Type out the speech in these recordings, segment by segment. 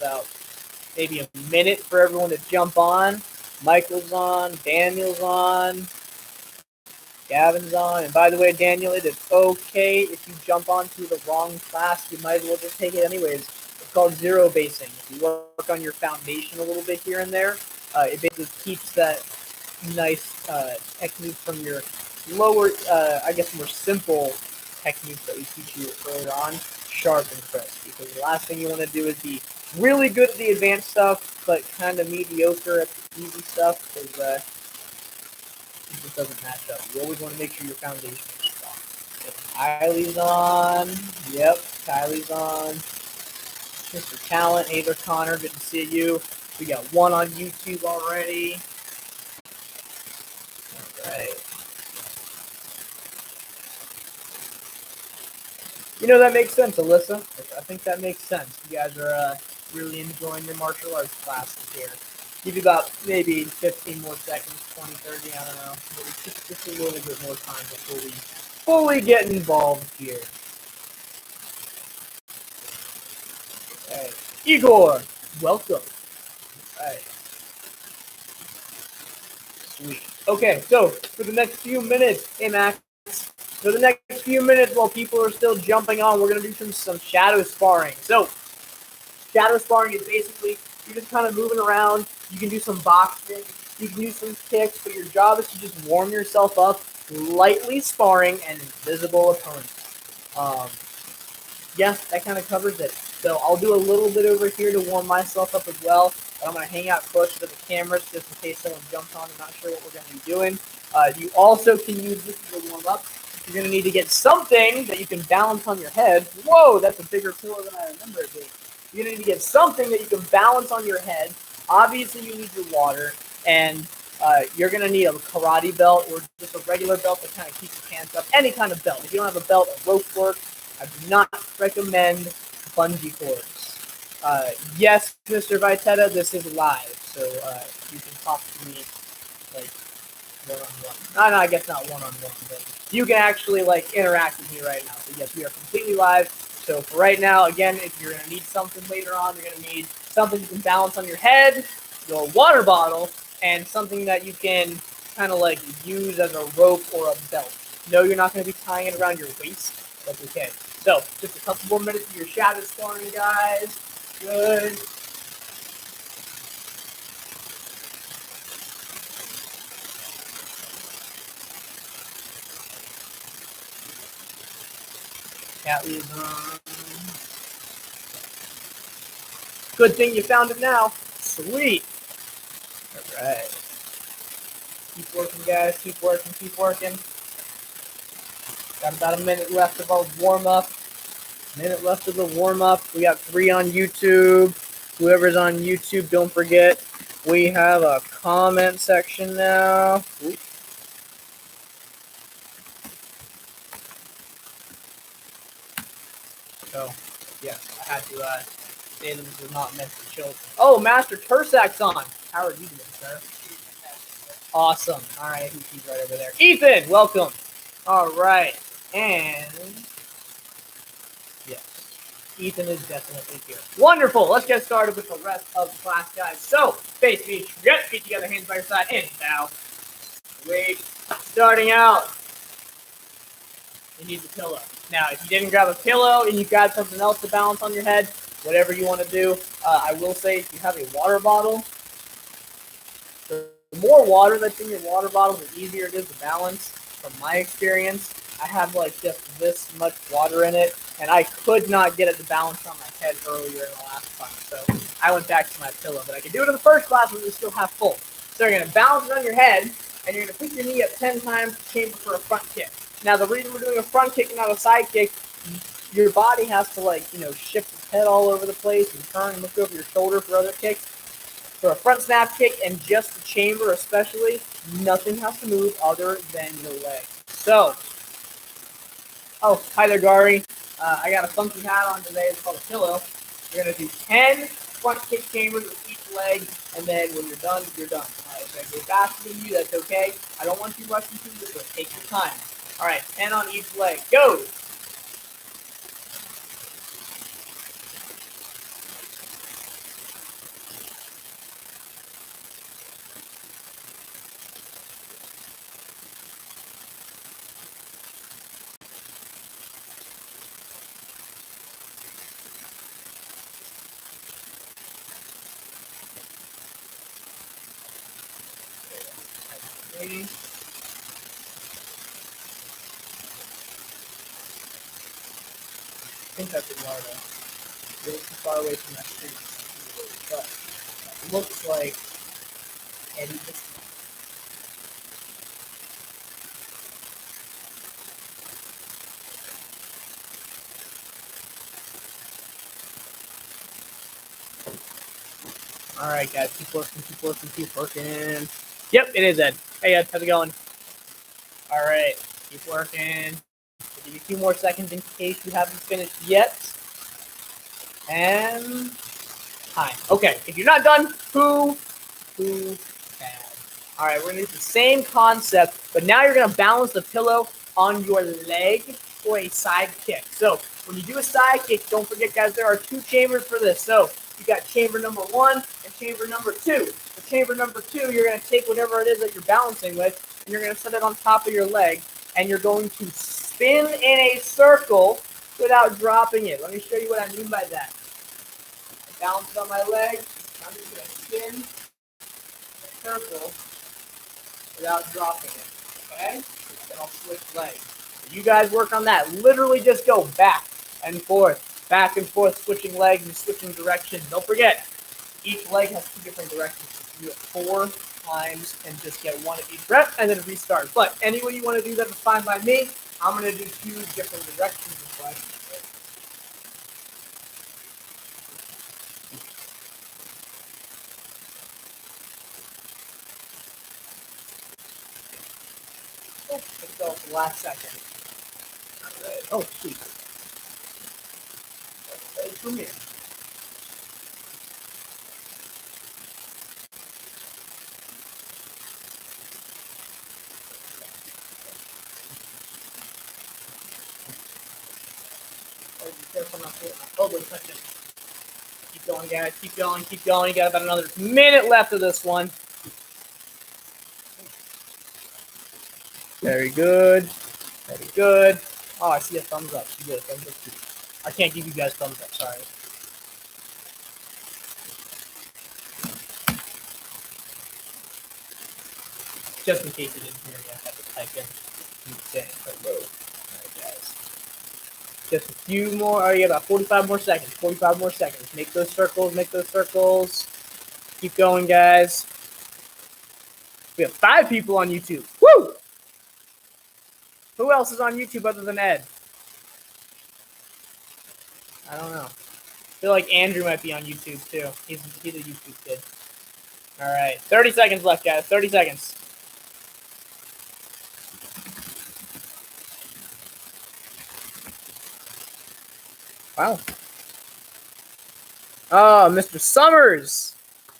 about maybe a minute for everyone to jump on. Michael's on, Daniel's on, Gavin's on. And by the way, Daniel, it is okay if you jump onto the wrong class. You might as well just take it anyways. It's called zero basing. If you work on your foundation a little bit here and there, it basically keeps that nice technique from your lower, I guess more simple techniques that we teach you earlier on, sharp and crisp. Because the last thing you want to do is be really good at the advanced stuff, but kind of mediocre at the easy stuff, because it just doesn't match up. You always want to make sure your foundation is strong. If Kylie's on. Yep, Kylie's on. Mr. Talent, hey there, Connor, good to see you. We got one on YouTube already. All right. You know, that makes sense, Alyssa. I think that makes sense. You guys are really enjoying your martial arts classes here. Give you about maybe 15 more seconds, 20, 30, I don't know. Maybe just a little bit more time before we fully get involved here. Okay. Igor, welcome. All right. Sweet. Okay, so for the next few minutes, hey Max, for the next few minutes while people are still jumping on, we're going to do some shadow sparring. So, shadow sparring is basically, you're just kind of moving around. You can do some boxing, you can do some kicks, but your job is to just warm yourself up, lightly sparring an invisible opponent. Yeah, that kind of covers it. So I'll do a little bit over here to warm myself up as well. But I'm going to hang out close to the cameras just in case someone jumps on. I'm not sure what we're going to be doing. You also can use this as a warm up. You're going to need to get something that you can balance on your head. Whoa, that's a bigger pillow than I remember it being. You're going to need to get something that you can balance on your head. Obviously, you need your water. And you're going to need a karate belt or just a regular belt that kind of keeps your hands up. Any kind of belt. If you don't have a belt, a rope work. I do not recommend bungee cords. Yes, Mr. Vitetta, this is live, so you can talk to me like one-on-one. No, I guess not one-on-one, but you can actually like interact with me right now. So yes, we are completely live. So for right now, again, if you're going to need something later on, you're going to need something you can balance on your head, your water bottle, and something that you can kind of like use as a rope or a belt. No, you're not going to be tying it around your waist. That's okay. So, just a couple more minutes of your shadow sparring, guys. Good. Catley's on. Good thing you found it now. Sweet. All right. Keep working, guys. Keep working. Keep working. Got about a minute left of our warm-up. Minute left of the warm-up. We got 3 on YouTube. Whoever's on YouTube, don't forget, we have a comment section now. Oops. So, yeah, I had to say that this was not meant for children. Oh, Master Tursak's on. How are you doing, sir? Awesome. All right, he's right over there. Ethan, welcome. All right, and yes, Ethan is definitely here. Wonderful. Let's get started with the rest of the class, guys. So, face feet together, hands by your side, and bow. Wait. Starting out, you need the pillow. Now, if you didn't grab a pillow and you got something else to balance on your head, whatever you want to do, I will say if you have a water bottle, the more water that's in your water bottle, the easier it is to balance. From my experience, I have like just this much water in it, and I could not get it to balance on my head earlier in the last time. So I went back to my pillow, but I could do it in the first class when it was still half full. So you're going to balance it on your head, and you're going to put your knee up 10 times to chamber for a front kick. Now, the reason we're doing a front kick and not a side kick, your body has to, like, shift its head all over the place and turn and look over your shoulder for other kicks. For a front snap kick and just the chamber especially, nothing has to move other than your leg. So, oh, hi there, Gary. I got a funky hat on today. It's called a pillow. You're going to do 10 front kick chambers with each leg, and then when you're done, you're done. All right, if I go faster than you, that's okay. I don't want you rushing through this, but take your time. All right, 10 on each leg. Go! Waiting. I think that's Eduardo. Really too far away from that street. But it looks like Eddie just. All right, guys, keep working, keep working, keep working. Yep, it is Ed. Hey, Ed, how's it going? All right, keep working. I'll give you a few more seconds in case you haven't finished yet. And time. Okay, if you're not done, who can? All right, we're gonna do the same concept, but now you're gonna balance the pillow on your leg for a side kick. So when you do a side kick, don't forget, guys, there are 2 chambers for this. So you got chamber number 1 and chamber number 2. For chamber number 2, you're gonna take whatever it is that you're balancing with, and you're gonna set it on top of your leg, and you're going to spin in a circle without dropping it. Let me show you what I mean by that. I balance it on my leg. I'm just gonna spin in a circle without dropping it. Okay? Then I'll switch legs. You guys work on that. Literally just go back and forth, switching legs and switching directions. Don't forget, each leg has 2 different directions. So you do it 4 times and just get 1 at each rep and then restart. But any way you want to do that is fine by me. I'm going to do 2 different directions. Let's go for the last second. Right. Oh, sweet. That's for me. Be careful not to hit my elbow touching. Keep going, guys. Keep going, keep going. You got about another minute left of this one. Very good. Very good. Oh, I see a thumbs up. You get a thumbs up too. I can't give you guys thumbs up, sorry. Just in case you didn't hear me, I have to type in saying hello. Alright, guys. Just a few more. Oh, you got about 45 more seconds. 45 more seconds. Make those circles, make those circles. Keep going, guys. We have 5 people on YouTube. Woo! Who else is on YouTube other than Ed? I don't know. I feel like Andrew might be on YouTube too. He's a YouTube kid. All right, 30 seconds left, guys. 30 seconds. Wow. Oh, Mr. Summers.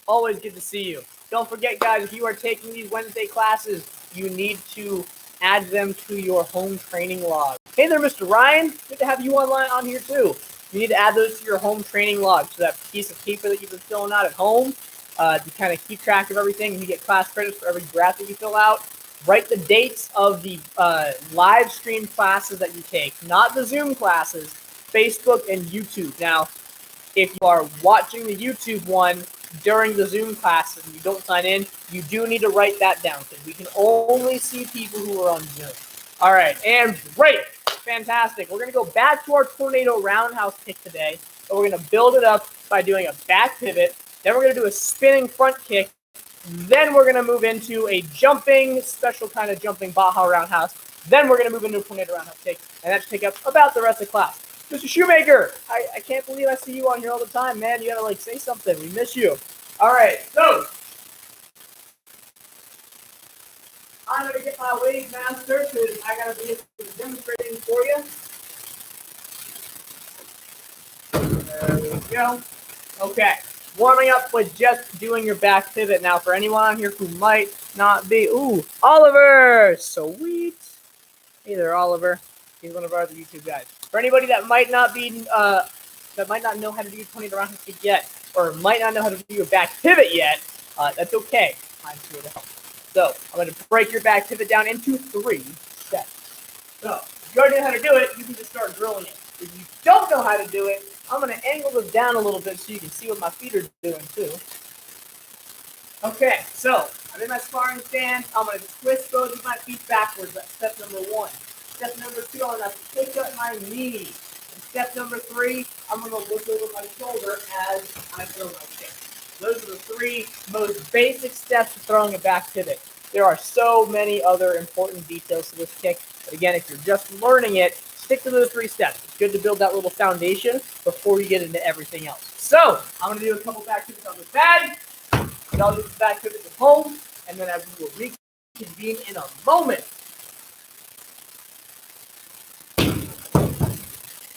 Always good to see you. Don't forget, guys, if you are taking these Wednesday classes, you need to add them to your home training log. Hey there, Mr. Ryan. Good to have you on here too. You need to add those to your home training log. So that piece of paper that you've been filling out at home, to kind of keep track of everything, and you get class credits for every graph that you fill out. Write the dates of the live stream classes that you take, not the Zoom classes, Facebook and YouTube. Now, if you are watching the YouTube one during the Zoom classes and you don't sign in, you do need to write that down because we can only see people who are on Zoom. All right, and great. Fantastic. We're going to go back to our tornado roundhouse kick today, but we're going to build it up by doing a back pivot. Then we're going to do a spinning front kick. Then we're going to move into a jumping, special kind of jumping Baja roundhouse. Then we're going to move into a tornado roundhouse kick, and that should take up about the rest of the class. Mr. Shoemaker, I can't believe I see you on here all the time, man. You got to, say something. We miss you. All right, so I'm going to get my wave master because I got to be demonstrating for you. There we go. Okay. Warming up with just doing your back pivot. Now, for anyone on here who might not be... Ooh, Oliver! Sweet. Hey there, Oliver. He's one of our other YouTube guys. For anybody that might not be... that might not know how to do your tornado roundhouse kick yet, or might not know how to do your back pivot yet, that's okay. I'm here to help. So, I'm going to break your back pivot down into 3 steps. So, if you already know how to do it, you can just start drilling it. If you don't know how to do it, I'm going to angle this down a little bit so you can see what my feet are doing too. Okay, so I'm in my sparring stance. I'm going to twist both of my feet backwards. That's step number 1. Step number 2, I'm going to pick up my knee. And step number 3, I'm going to look over my shoulder as I throw my kick. Those are the 3 most basic steps to throwing a back pivot. There are so many other important details to this kick. But again, if you're just learning it, stick to those 3 steps. It's good to build that little foundation before you get into everything else. So, I'm going to do a couple back pivots on this bag. And I'll do the back pivots at home, and then I will reconvene in a moment.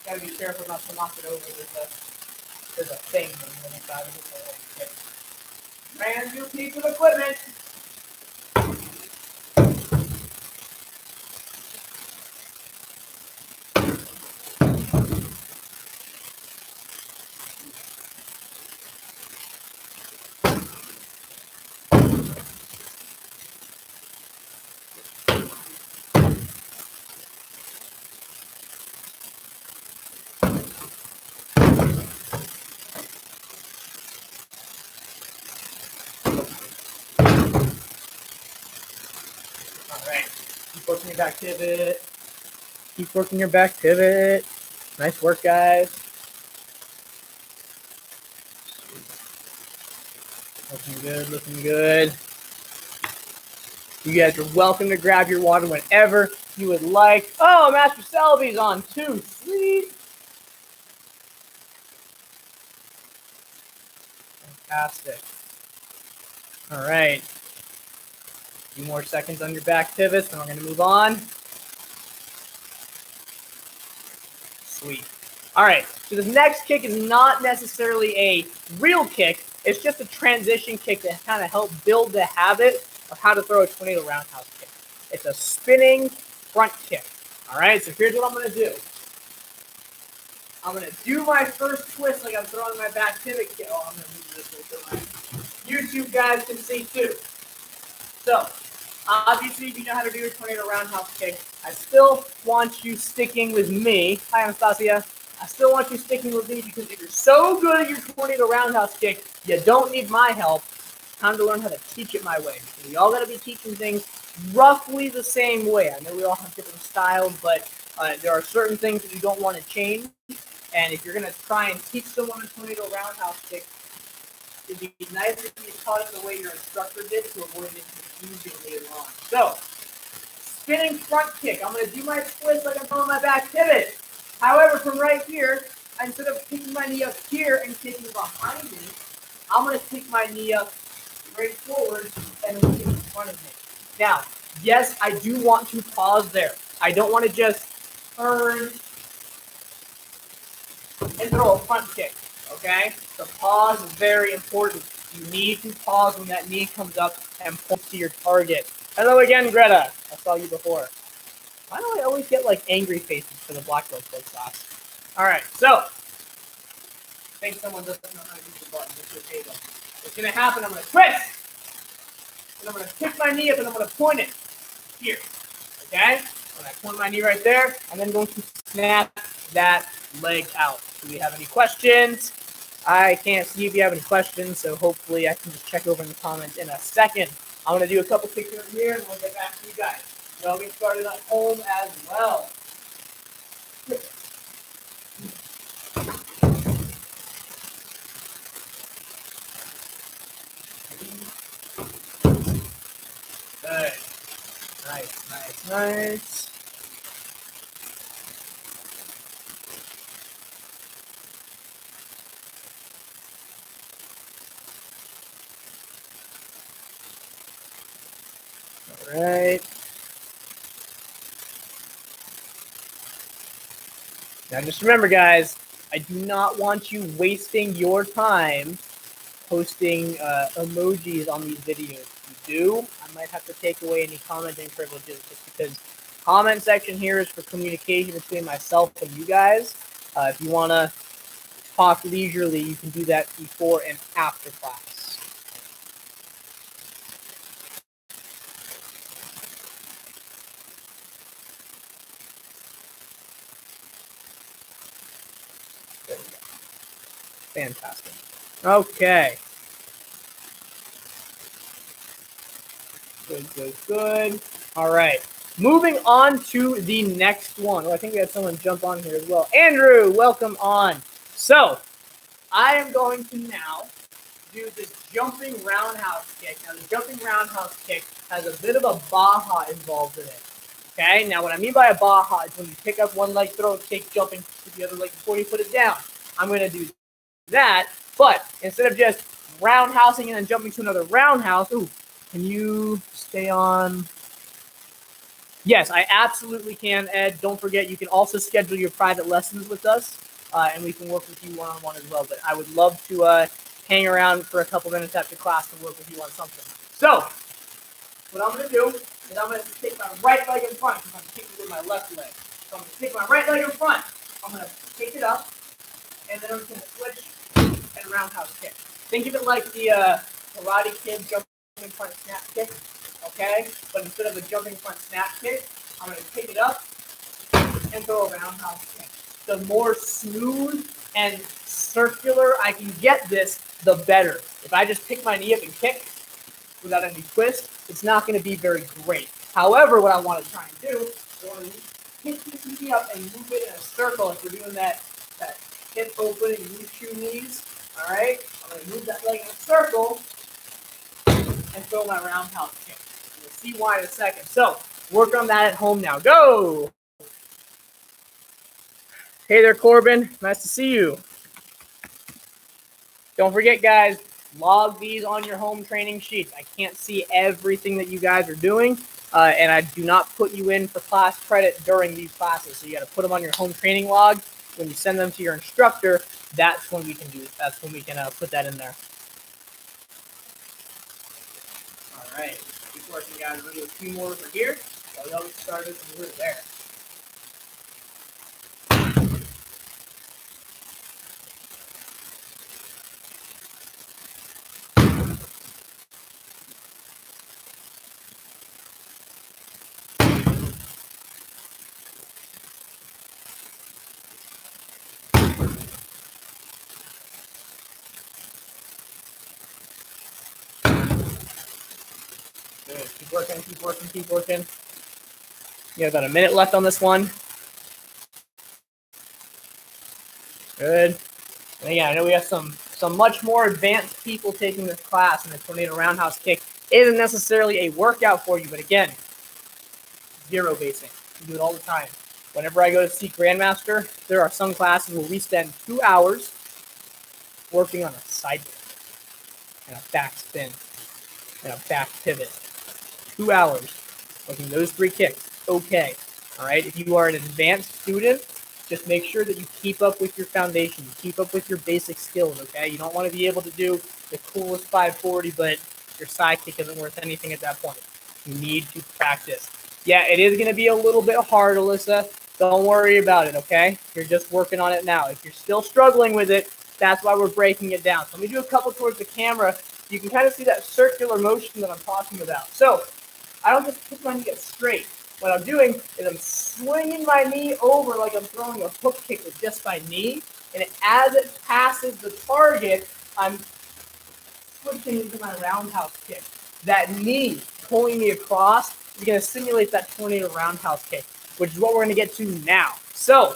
Gotta be careful not to knock it over. There's a thing on the other side of it. Brand new piece of equipment. Alright. Keep working your back pivot. Keep working your back pivot. Nice work, guys. Looking good, looking good. You guys are welcome to grab your water whenever you would like. Oh, Master Selby's on too. Sweet. Fantastic. All right. A few more seconds on your back pivots, then we're going to move on. Sweet. All right. So this next kick is not necessarily a real kick. It's just a transition kick to kind of help build the habit of how to throw a tornado roundhouse kick. It's a spinning front kick. All right. So here's what I'm going to do. I'm going to do my first twist like I'm throwing my back pivot kick. Oh, I'm going to move this way so my YouTube guys can see too. So, obviously, if you know how to do your tornado roundhouse kick, I still want you sticking with me. Hi, Anastasia. I still want you sticking with me because if you're so good at your tornado roundhouse kick, you don't need my help. It's time to learn how to teach it my way. We all got to be teaching things roughly the same way. I know we all have different styles, but there are certain things that you don't want to change. And if you're going to try and teach someone a tornado roundhouse kick, it'd be nice if you taught it the way your instructor did to avoid any confusion later on. So, spinning front kick. I'm going to do my twist like I'm throwing my back pivot. However, from right here, instead of kicking my knee up here and kicking behind me, I'm going to kick my knee up straight forward and kick in front of me. Now, yes, I do want to pause there. I don't want to just turn and throw a front kick, okay? The pause is very important. You need to pause when that knee comes up and point to your target. Hello again, Greta. I saw you before. Why do I always get like angry faces for the black belt class? All right, so I think someone doesn't know how to use the button. It's okay though. What's gonna happen? I'm gonna twist, and I'm gonna kick my knee up, and I'm gonna point it here. Okay? When I point my knee right there, and then I'm going to snap that leg out. Do we have any questions? I can't see if you have any questions, so hopefully I can just check over in the comments in a second. I'm going to do a couple kicks over here, and we'll get back to you guys. So I'll get started at home as well. Good. Nice. All right. Now just remember, guys, I do not want you wasting your time posting emojis on these videos. If you do, I might have to take away any commenting privileges just because comment section here is for communication between myself and you guys. If you want to talk leisurely, you can do that before and after class. There we go. Fantastic. Okay. Good. All right. Moving on to the next one. Oh, I think we had someone jump on here as well. Andrew, welcome on. So, I am going to now do this jumping roundhouse kick. Now, the jumping roundhouse kick has a bit of a baja involved in it. Okay, now what I mean by a baja is when you pick up one leg, throw a kick, jumping to the other leg before you put it down. I'm going to do that, but instead of just roundhousing and then jumping to another roundhouse, ooh, can you stay on? Yes, I absolutely can, Ed. Don't forget, you can also schedule your private lessons with us, and we can work with you one-on-one as well. But I would love to hang around for a couple minutes after class to work with you on something. So, what I'm going to do is I'm going to take my right leg in front because I'm kicking with my left leg. So I'm going to take my right leg in front. I'm going to pick it up, and then I'm going to switch and roundhouse kick. Think of it like the Karate Kid jumping front snap kick, okay? But instead of a jumping front snap kick, I'm going to pick it up and throw a roundhouse kick. The more smooth and circular I can get this, the better. If I just pick my knee up and kick without any twist, it's not going to be very great. However, what I want to try and do is I want to pick this knee up and move it in a circle if we're doing that hip opening loose shoe knees. All right, I'm going to move that leg in a circle and throw my roundhouse kick. We'll see why in a second. So, work on that at home now. Go! Hey there, Corbin. Nice to see you. Don't forget, guys, log these on your home training sheets. I can't see everything that you guys are doing, and I do not put you in for class credit during these classes. So you got to put them on your home training log. When you send them to your instructor, that's when we can do it. That's when we can put that in there. All right. Keep working, guys. We're going to do a few more over here. So we always started over there. Good. Keep working. You have about a minute left on this one. Good. And again, I know we have some much more advanced people taking this class, and the tornado roundhouse kick isn't necessarily a workout for you, but again, zero basing. We do it all the time. Whenever I go to see Grandmaster, there are some classes where we spend 2 hours working on a side kick and a back spin and a back pivot. 2 hours working those 3 kicks. Okay. All right. If you are an advanced student, just make sure that you keep up with your foundation. You keep up with your basic skills, okay? You don't want to be able to do the coolest 540, but your side kick isn't worth anything at that point. You need to practice. Yeah, it is going to be a little bit hard, Alyssa. Don't worry about it, okay? You're just working on it now. If you're still struggling with it, that's why we're breaking it down. So let me do a couple towards the camera. You can kind of see that circular motion that I'm talking about. So I don't just pick my knee up straight. What I'm doing is I'm swinging my knee over like I'm throwing a hook kick with just my knee. And as it passes the target, I'm switching into my roundhouse kick. That knee pulling me across is going to simulate that tornado roundhouse kick, which is what we're going to get to now. So,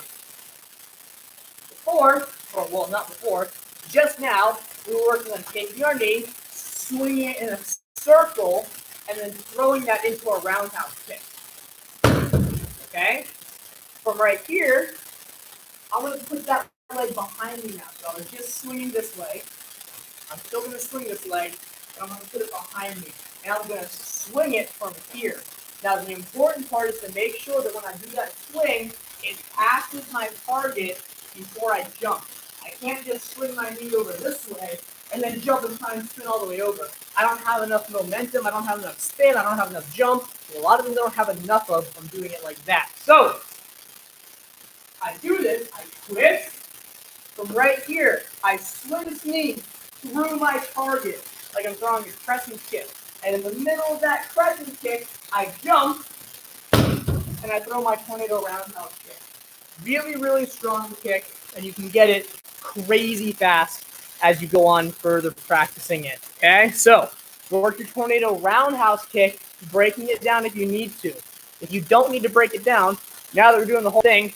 just now, we were working on taking our knee, swinging it in a circle, and then throwing that into a roundhouse kick. Okay? From right here, I'm going to put that leg behind me now. So I'm just swinging this leg. I'm still going to swing this leg, but I'm going to put it behind me. And I'm going to swing it from here. Now, the important part is to make sure that when I do that swing, it passes my target before I jump. I can't just swing my knee over this way and then jump and try and spin all the way over. I don't have enough momentum. I don't have enough spin. I don't have enough jump. A lot of them don't have enough of from doing it like that. So, I do this. I twist. From right here, I swing this knee through my target like I'm throwing a crescent kick. And in the middle of that crescent kick, I jump and I throw my tornado roundhouse kick. Really, really strong kick, and you can get it crazy fast as you go on further practicing it. Okay, so work your tornado roundhouse kick breaking it down if you need to. If you don't need to break it down, now that we're doing the whole thing,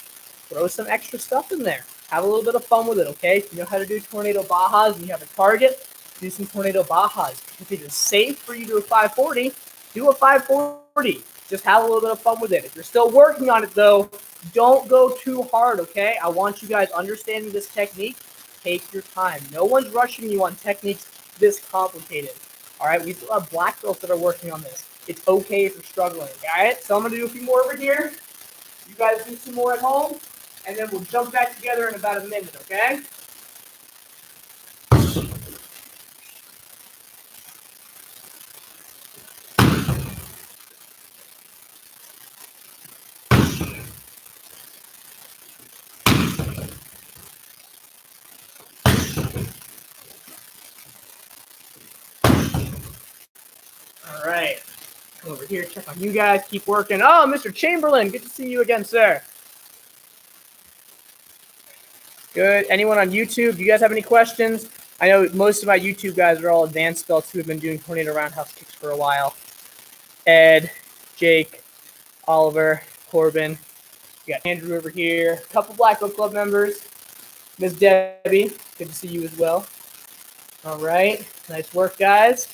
throw some extra stuff in there. Have a little bit of fun with it, okay? If you know how to do tornado bajas and you have a target, do some tornado bajas. If it is safe for you to do a 540, do a 540. Just have a little bit of fun with it. If you're still working on it, though, don't go too hard, okay? I want you guys understanding this technique. Take your time. No one's rushing you on techniques this complicated. All right, we still have black belts that are working on this. It's okay if you're struggling. All right, so I'm gonna do a few more over here. You guys do some more at home, and then we'll jump back together in about a minute, okay? All right. Come over here, check on you guys, keep working. Oh, Mr. Chamberlain, good to see you again, sir. Good. Anyone on YouTube, do you guys have any questions? I know most of my YouTube guys are all advanced belts who have been doing tornado roundhouse kicks for a while. Ed, Jake, Oliver, Corbin. We got Andrew over here. A couple Black Belt Club members. Miss Debbie, good to see you as well. All right. Nice work, guys.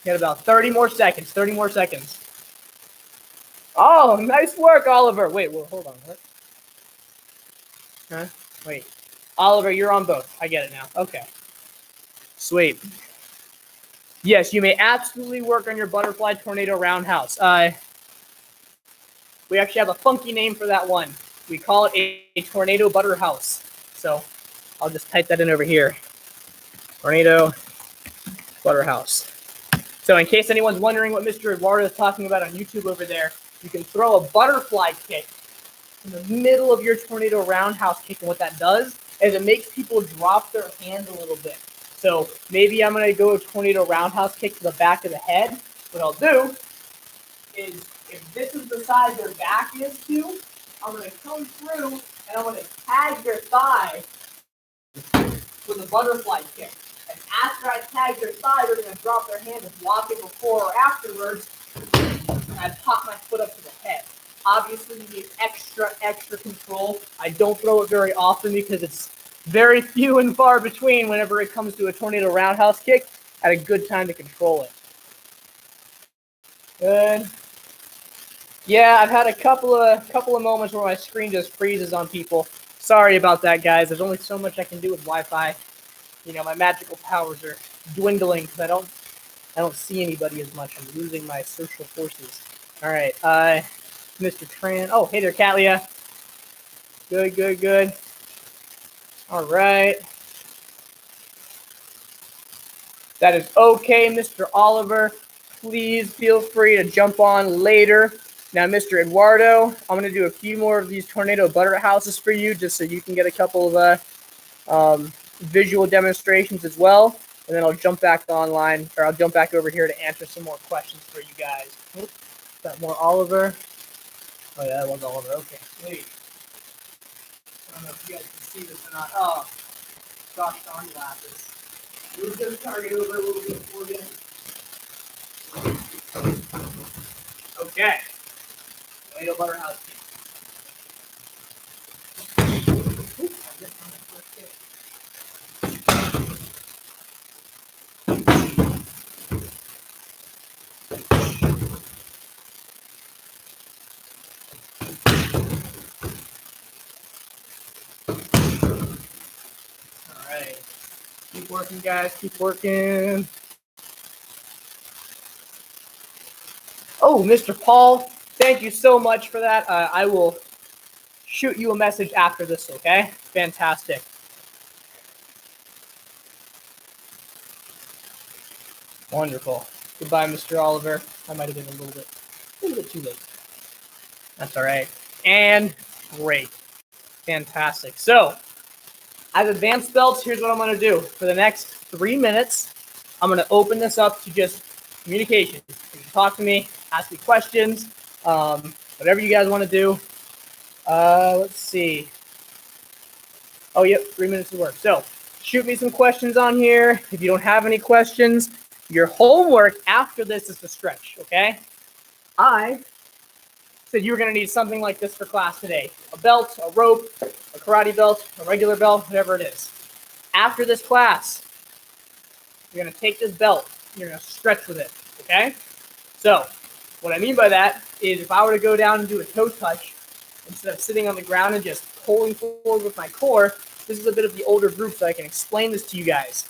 Got about 30 more seconds. 30 more seconds. Oh, nice work, Oliver. Wait, well, hold on. What? Huh? Wait. Oliver, you're on both. I get it now. Okay. Sweet. Yes, you may absolutely work on your butterfly tornado roundhouse. We actually have a funky name for that one. We call it a tornado butter house. So I'll just type that in over here. Tornado butter house. So in case anyone's wondering what Mr. Eduardo is talking about on YouTube over there, you can throw a butterfly kick in the middle of your tornado roundhouse kick. And what that does is it makes people drop their hands a little bit. So maybe I'm going to go a tornado roundhouse kick to the back of the head. What I'll do is, if this is the side their back is to, I'm going to come through and I'm going to tag their thigh with a butterfly kick. And after I tag their thigh, they're going to drop their hand and block it before or afterwards. And I pop my foot up to the head. Obviously, you need extra control. I don't throw it very often because it's very few and far between whenever it comes to a tornado roundhouse kick at a good time to control it. Good. Yeah, I've had a couple of moments where my screen just freezes on people. Sorry about that, guys. There's only so much I can do with Wi-Fi. You know, my magical powers are dwindling because I don't see anybody as much. I'm losing my social forces. All right, Mr. Tran. Oh, hey there, Katlia. Good. All right. That is okay, Mr. Oliver. Please feel free to jump on later. Now, Mr. Eduardo, I'm going to do a few more of these tornado butter houses for you just so you can get a couple of visual demonstrations as well. And then I'll jump back online, or I'll jump back over here to answer some more questions for you guys. Oops. Got more Oliver. Oh, yeah, that was Oliver. Okay, sweet. I don't know if you guys can see this or not. Oh, gosh darn glasses. Move this target over a little bit for you. Okay. Tornado butter house. Alright. Keep working, guys. Keep working. Oh, Mr. Paul, thank you so much for that. I will shoot you a message after this, okay? Fantastic. Wonderful. Goodbye, Mr. Oliver. I might have been a little bit too late. That's all right. And great. Fantastic. So, as advanced belts, here's what I'm going to do. For the next 3 minutes, I'm going to open this up to just communication. You can talk to me, ask me questions, whatever you guys want to do. Let's see. Oh, yep, 3 minutes of work. So, shoot me some questions on here. If you don't have any questions, Your homework after this is to stretch, okay? I said you were going to need something like this for class today. A belt, a rope, a karate belt, a regular belt, whatever it is. After this class, you're going to take this belt, you're going to stretch with it, okay? So, what I mean by that is if I were to go down and do a toe touch, instead of sitting on the ground and just pulling forward with my core, this is a bit of the older group, so I can explain this to you guys.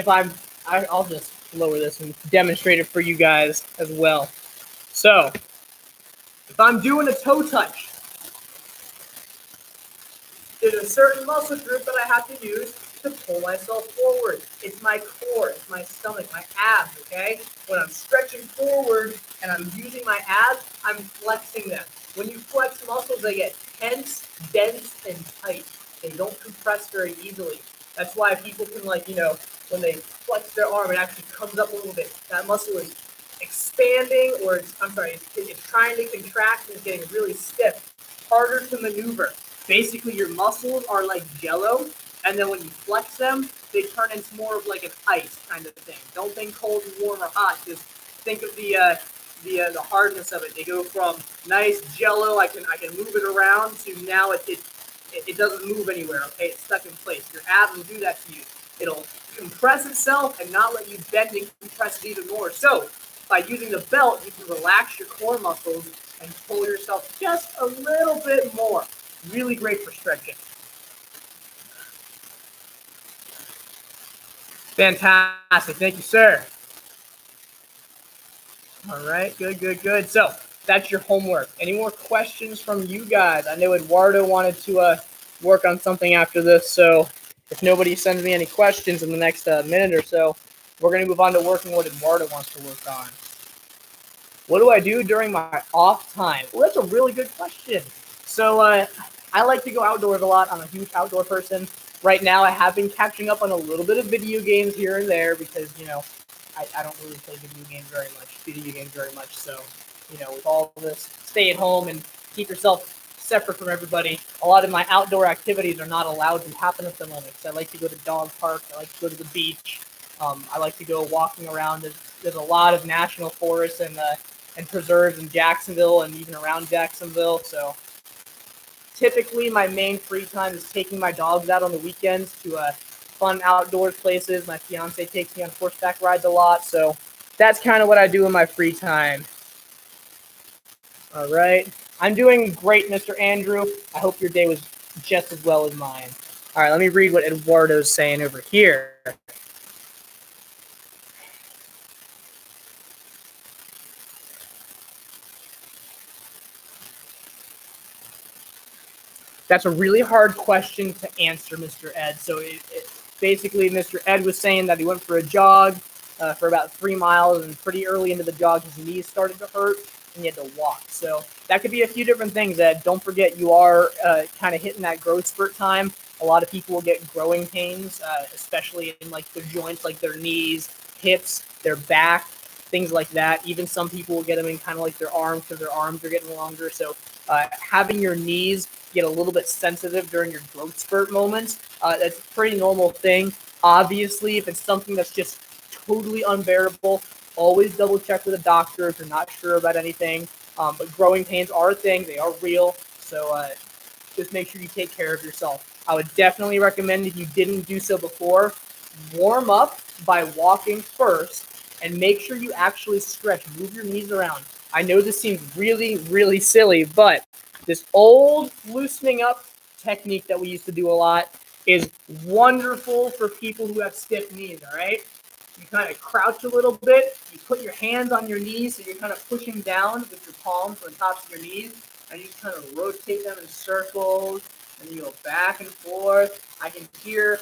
I'll just lower this and demonstrate it for you guys as well. So, if I'm doing a toe touch, there's a certain muscle group that I have to use to pull myself forward. It's my core, it's my stomach, my abs, okay? When I'm stretching forward and I'm using my abs, I'm flexing them. When you flex muscles, they get tense, dense, and tight. They don't compress very easily. That's why people can, when they flex their arm, it actually comes up a little bit. That muscle is expanding, or it's trying to contract and it's getting really stiff, harder to maneuver. Basically, your muscles are like jello, and then when you flex them, they turn into more of like an ice kind of thing. Don't think cold and warm or hot. Just think of the hardness of it. They go from nice jello, I can move it around, to now it doesn't move anywhere. Okay, it's stuck in place. Your abs will do that to you. It'll compress itself and not let you bend and compress it even more. So by using the belt, you can relax your core muscles and pull yourself just a little bit more. Really great for stretching. Fantastic. Thank you, sir. All right. Good. So that's your homework. Any more questions from you guys? I know Eduardo wanted to work on something after this. So if nobody sends me any questions in the next minute or so, we're going to move on to working what Eduardo wants to work on. What do I do during my off time? Well, that's a really good question. So I like to go outdoors a lot. I'm a huge outdoor person. Right now, I have been catching up on a little bit of video games here and there because, I don't really play video games very much. So, with all this stay at home and keep yourself separate from everybody, a lot of my outdoor activities are not allowed to happen at the moment. So I like to go to dog park. I like to go to the beach. I like to go walking around. There's a lot of national forests and preserves in Jacksonville and even around Jacksonville. So typically my main free time is taking my dogs out on the weekends to fun outdoors places. My fiance takes me on horseback rides a lot. So that's kind of what I do in my free time. All right. I'm doing great, Mr. Andrew. I hope your day was just as well as mine. All right, let me read what Eduardo's saying over here. That's a really hard question to answer, Mr. Ed. So basically, Mr. Ed was saying that he went for a jog for about 3 miles, and pretty early into the jog, his knees started to hurt, and he had to walk. So that could be a few different things, Ed. Don't forget, you are kind of hitting that growth spurt time. A lot of people will get growing pains, especially in like the joints, like their knees, hips, their back, things like that. Even some people will get them in kind of like their arms because their arms are getting longer. So having your knees get a little bit sensitive during your growth spurt moments, that's a pretty normal thing. Obviously, if it's something that's just totally unbearable, always double check with a doctor if you're not sure about anything. But growing pains are a thing. They are real. So just make sure you take care of yourself. I would definitely recommend, if you didn't do so before, warm up by walking first and make sure you actually stretch. Move your knees around. I know this seems really, really silly, but this old loosening up technique that we used to do a lot is wonderful for people who have stiff knees, all right? You kind of crouch a little bit. You put your hands on your knees, so you're kind of pushing down with your palms on the tops of your knees, and you just kind of rotate them in circles, and you go back and forth. I can hear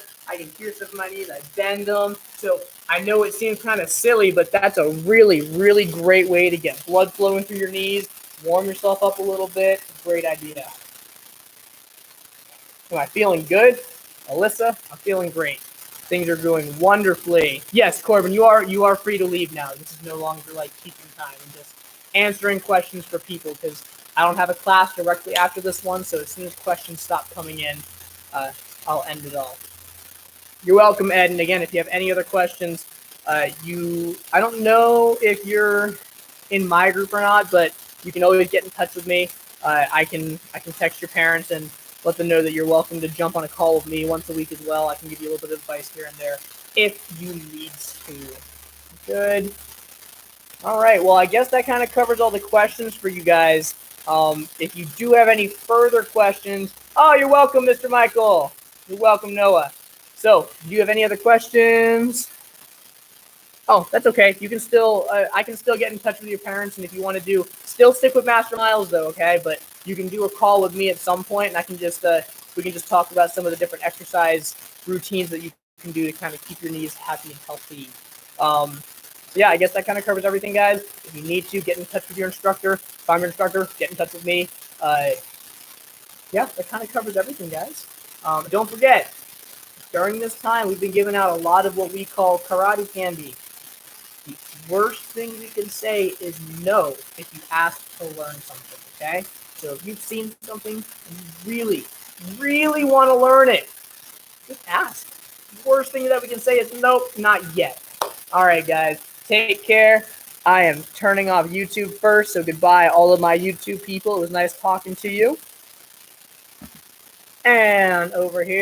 stuff in my knees. I bend them. So I know it seems kind of silly, but that's a really, really great way to get blood flowing through your knees. Warm yourself up a little bit. Great idea. Am I feeling good? Alyssa, I'm feeling great. Things are going wonderfully. Yes, Corbin, you are free to leave now. This is no longer like keeping time. I'm just answering questions for people because I don't have a class directly after this one. So as soon as questions stop coming in, I'll end it all. You're welcome, Ed. And again, if you have any other questions, I don't know if you're in my group or not, but you can always get in touch with me. I can text your parents and let them know that you're welcome to jump on a call with me once a week as well. I can give you a little bit of advice here and there if you need to. Good. All right. Well, I guess that kind of covers all the questions for you guys. If you do have any further questions, oh, you're welcome, Mr. Michael. You're welcome, Noah. So, do you have any other questions? Oh, that's okay. You can still, I can still get in touch with your parents, and if you want to still stick with Master Miles though, okay? But you can do a call with me at some point, and I can just, we can just talk about some of the different exercise routines that you can do to kind of keep your knees happy and healthy. So yeah, I guess that kind of covers everything, guys. If you need to, get in touch with your instructor. If I'm your instructor, get in touch with me. Yeah, that kind of covers everything, guys. Don't forget, during this time, we've been giving out a lot of what we call karate candy. The worst thing we can say is no if you ask to learn something, okay? So if you've seen something and you really, really want to learn it, just ask. The worst thing that we can say is nope, not yet. All right, guys, take care. I am turning off YouTube first, so goodbye, all of my YouTube people. It was nice talking to you. And over here.